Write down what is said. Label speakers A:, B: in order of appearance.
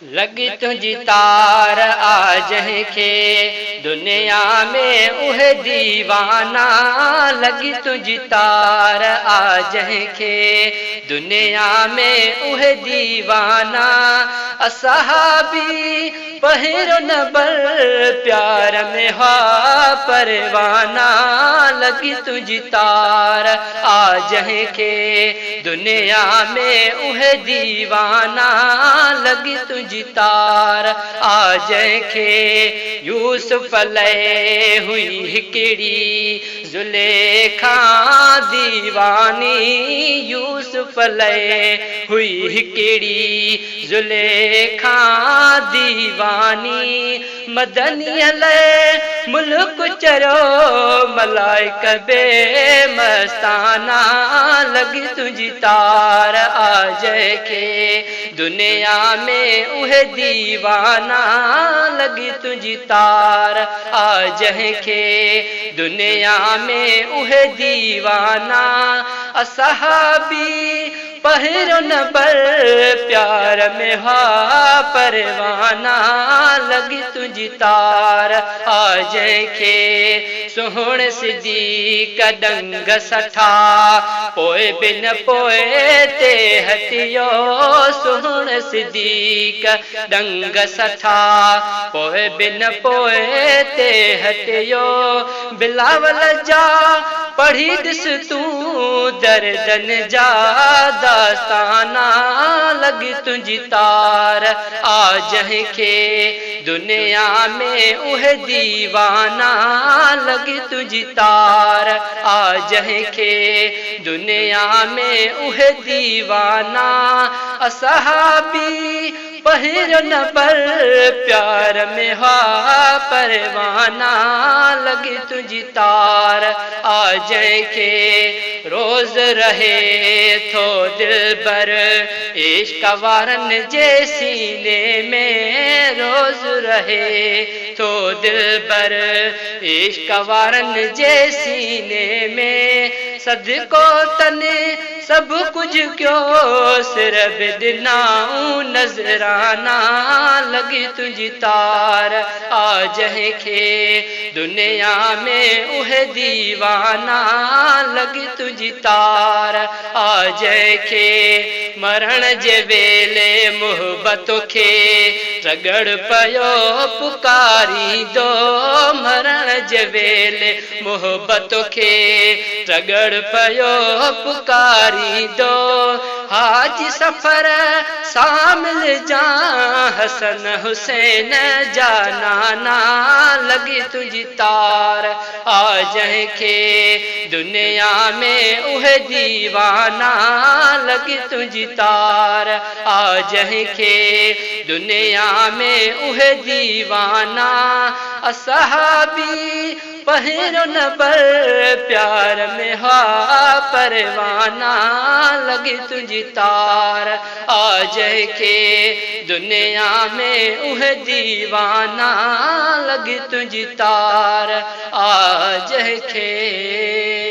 A: लगी तुझी तार आज के दुनिया में उहे दीवाना। लगी तुझी तार आज के दुनिया में उहे दीवाना। असहाबी पहिरो न बर प्यार में हा परवाना। लगी तुझी तार आज के दुनिया में उहे दीवाना। लगी तुझी तार आज के यूसुफ लय हुई हिकड़ी जुलेखा दीवानी। यूसुफ लय हुई हिकड़ी जुलेखा दीवानी। मदनी लय मुल्क चरो मलाइक बे मस्ताना। लगी तुझी तार आज के दुनिया में उहे दीवाना। लगी तुझी तार आज के दुनिया में उहे दीवाना। असहाबी पहिरो न बर प्यार में हा परवाना। लगी तुझी तार आज के सोहण सिद्दीक डंग सठा पोए बिन पोए ते हटियो। सोहण सिद्दीक डंग सठा पोए बिन पोए ते हटियो। बिलावल जा पढ़ी दिस तू दर्दन जा दास्ताना। लगी तुझी तार आज के दुनिया में उहे दीवाना। लगी तुझी तार आज के दुनिया में उहे दीवाना। असहाबी पहिरो न बर प्यार में हा परवाना। लगी तुझी तार आज के रोज रहे थो दिल बर इश्क वारन जे सीने में। रोज रहे थो दिल बर इश्क वारन जे सीने में। सदको तने सब कुछ क्यों सिर्फ दिनाऊं नजराना। लगी तुझी तार आज के दुनिया में उहे दीवाना। लगी तुझी तार आज के मरण जे वेले मोहब्बत के रगड़ पयो पुकारी दो। मरण जे वेले मोहब्बत के रगड़ पयो पुकारी दो। हाजी सफर शामिल जा हसन हुसैन जानाना। लगी तुझी तार आज के दुनिया में उहे दीवाना। लगी तुझी तार आज के दुनिया में उहे दीवाना। असहाबी पहिरो न बर प्यार में हा परवाना। लगी तुझी तार आज के दुनिया में उहे दीवाना। लगी तुझी तार आज के।